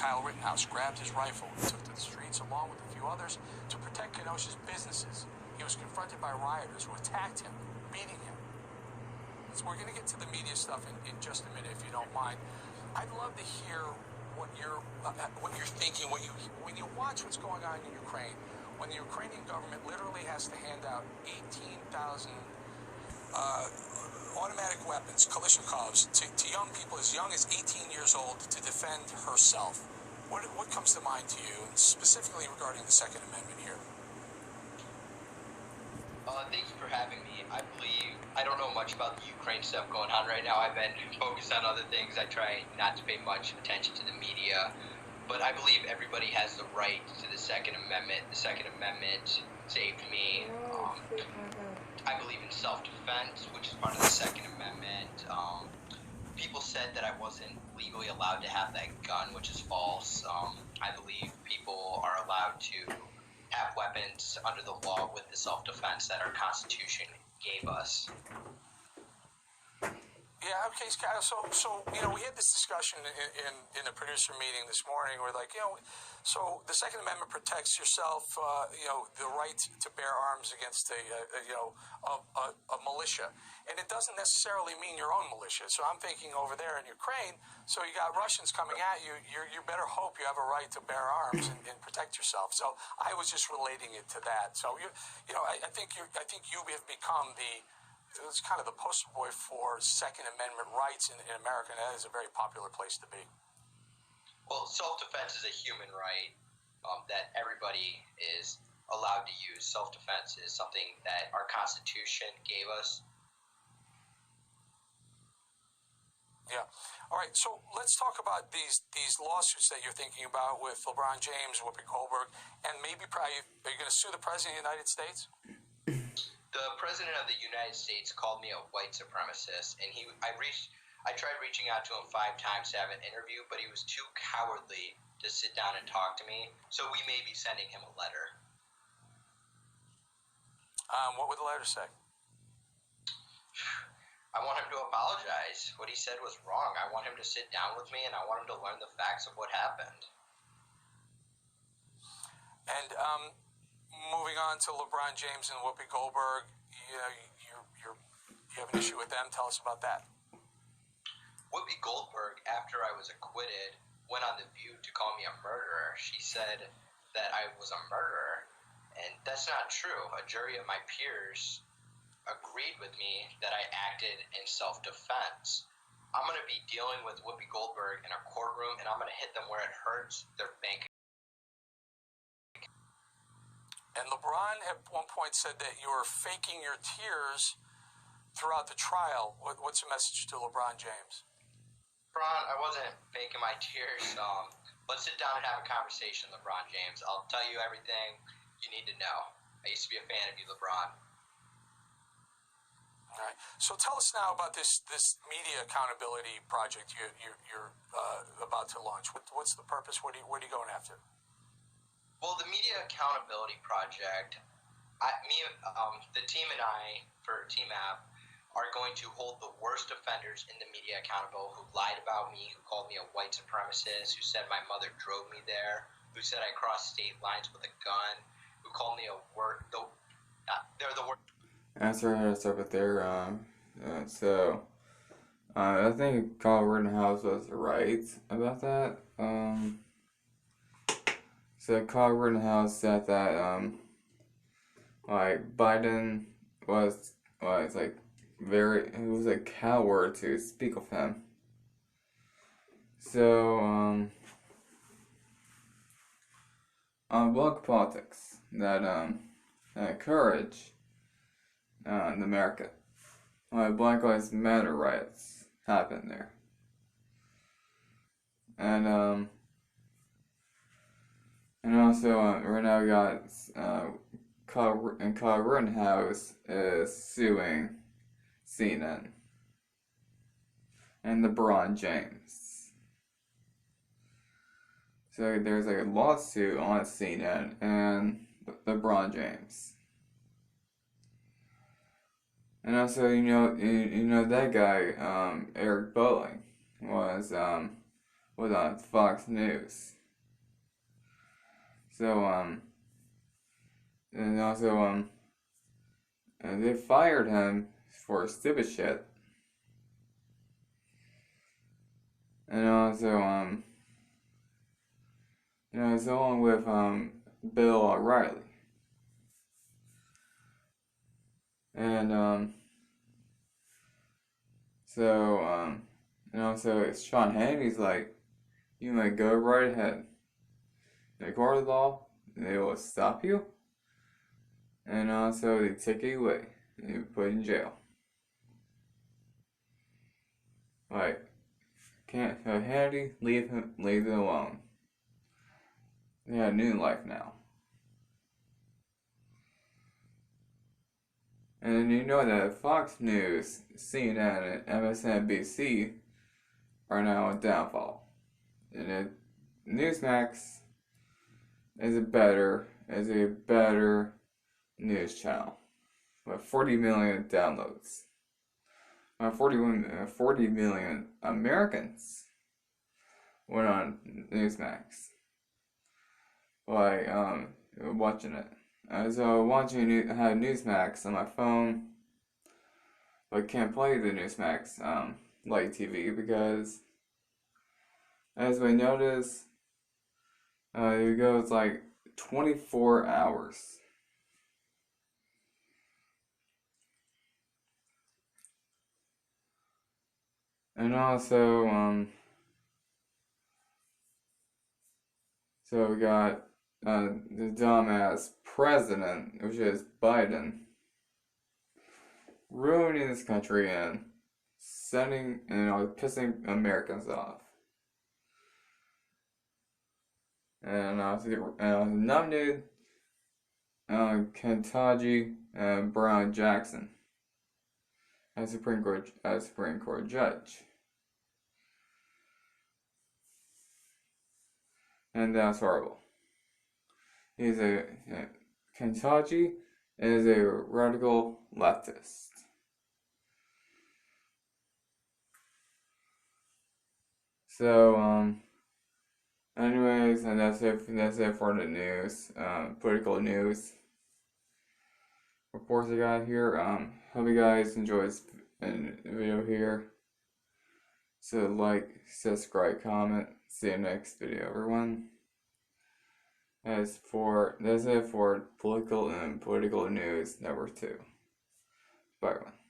Kyle Rittenhouse grabbed his rifle and took to the streets along with a few others to protect Kenosha's businesses. He was confronted by rioters who attacked him, beating him. So we're going to get to the media stuff in just a minute, if you don't mind. I'd love to hear what you're thinking when you watch what's going on in Ukraine, when the Ukrainian government literally has to hand out 18,000 automatic weapons, Kalashnikovs, to young people as young as 18 years old to defend herself. What comes to mind to you, specifically regarding the Second Amendment here? Thank you for having me. I don't know much about the Ukraine stuff going on right now. I've been focused on other things. I try not to pay much attention to the media. But I believe everybody has the right to the Second Amendment. The Second Amendment saved me. I believe in self-defense, which is part of the Second Amendment. People said that I wasn't legally allowed to have that gun, which is false. I believe people are allowed to have weapons under the law with the self-defense that our Constitution gave us. Yeah, okay, so we had this discussion in the producer meeting this morning. We're like, so the Second Amendment protects yourself, the right to bear arms against a militia, and it doesn't necessarily mean your own militia. So I'm thinking over there in Ukraine, so you got Russians coming at you. You better hope you have a right to bear arms and protect yourself. So I was just relating it to that. So I think you have become it's kind of the poster boy for Second Amendment rights in America, and that is a very popular place to be. Well, self-defense is a human right that everybody is allowed to use. Self-defense is something that our Constitution gave us. Yeah. All right, so let's talk about these lawsuits that you're thinking about with LeBron James, Whoopi Goldberg, and are you going to sue the President of the United States? The President of the United States called me a white supremacist, and I tried reaching out to him 5 times to have an interview, but he was too cowardly to sit down and talk to me, so we may be sending him a letter. What would the letter say? I want him to apologize. What he said was wrong. I want him to sit down with me, and I want him to learn the facts of what happened. And moving on to LeBron James and Whoopi Goldberg, you have an issue with them. Tell us about that. Whoopi Goldberg, after I was acquitted, went on The View to call me a murderer. She said that I was a murderer, and that's not true. A jury of my peers agreed with me that I acted in self-defense. I'm going to be dealing with Whoopi Goldberg in a courtroom, and I'm going to hit them where it hurts, their bank. And LeBron at one point said that you were faking your tears throughout the trial. What's the message to LeBron James? LeBron, I wasn't faking my tears. Let's sit down and have a conversation, LeBron James. I'll tell you everything you need to know. I used to be a fan of you, LeBron. All right. So tell us now about this media accountability project you're about to launch. What's the purpose? What are you going after? Well, the Media Accountability Project, the team and I, for Team App, are going to hold the worst offenders in the media accountable who lied about me, who called me a white supremacist, who said my mother drove me there, who said I crossed state lines with a gun, who called me a word. They're the worst. That's right, that's up there. I think Kyle Rittenhouse was right about that. So Kyle Rittenhouse said that Biden was he was a coward to speak of him. So on blog politics that courage in America. Black Lives Matter riots happened there. And also, right now we got Kyle Rittenhouse is suing CNN and LeBron James. So there's a lawsuit on CNN and LeBron James. And also, you know that guy, Eric Bolling, was on Fox News. So, and also, and they fired him for stupid shit. And also, it's along with, Bill O'Reilly. And, so, so Sean Hannity's like, you might go right ahead. They court of law, they will stop you. And also, they take you away. And you put in jail. Like, can't Hannity, leave it alone. They have a new life now. And you know that Fox News, CNN, and MSNBC are now in downfall. And Newsmax is a better news channel with 40 million downloads. 40 million Americans went on Newsmax. Like, watching it. So watching have Newsmax on my phone, but I can't play the Newsmax light TV because, as we notice, it goes like 24 hours. And also, so we got the dumbass president, which is Biden, ruining this country and pissing Americans off. And nominated Ketanji Brown Jackson as Supreme Court judge. And that's horrible. Ketanji is a radical leftist. So, anyways, and that's it for the news, political news reports I got here. Hope you guys enjoy this video here. So like, subscribe, comment. See you next video, everyone. That's it for political news number 2. Bye, everyone.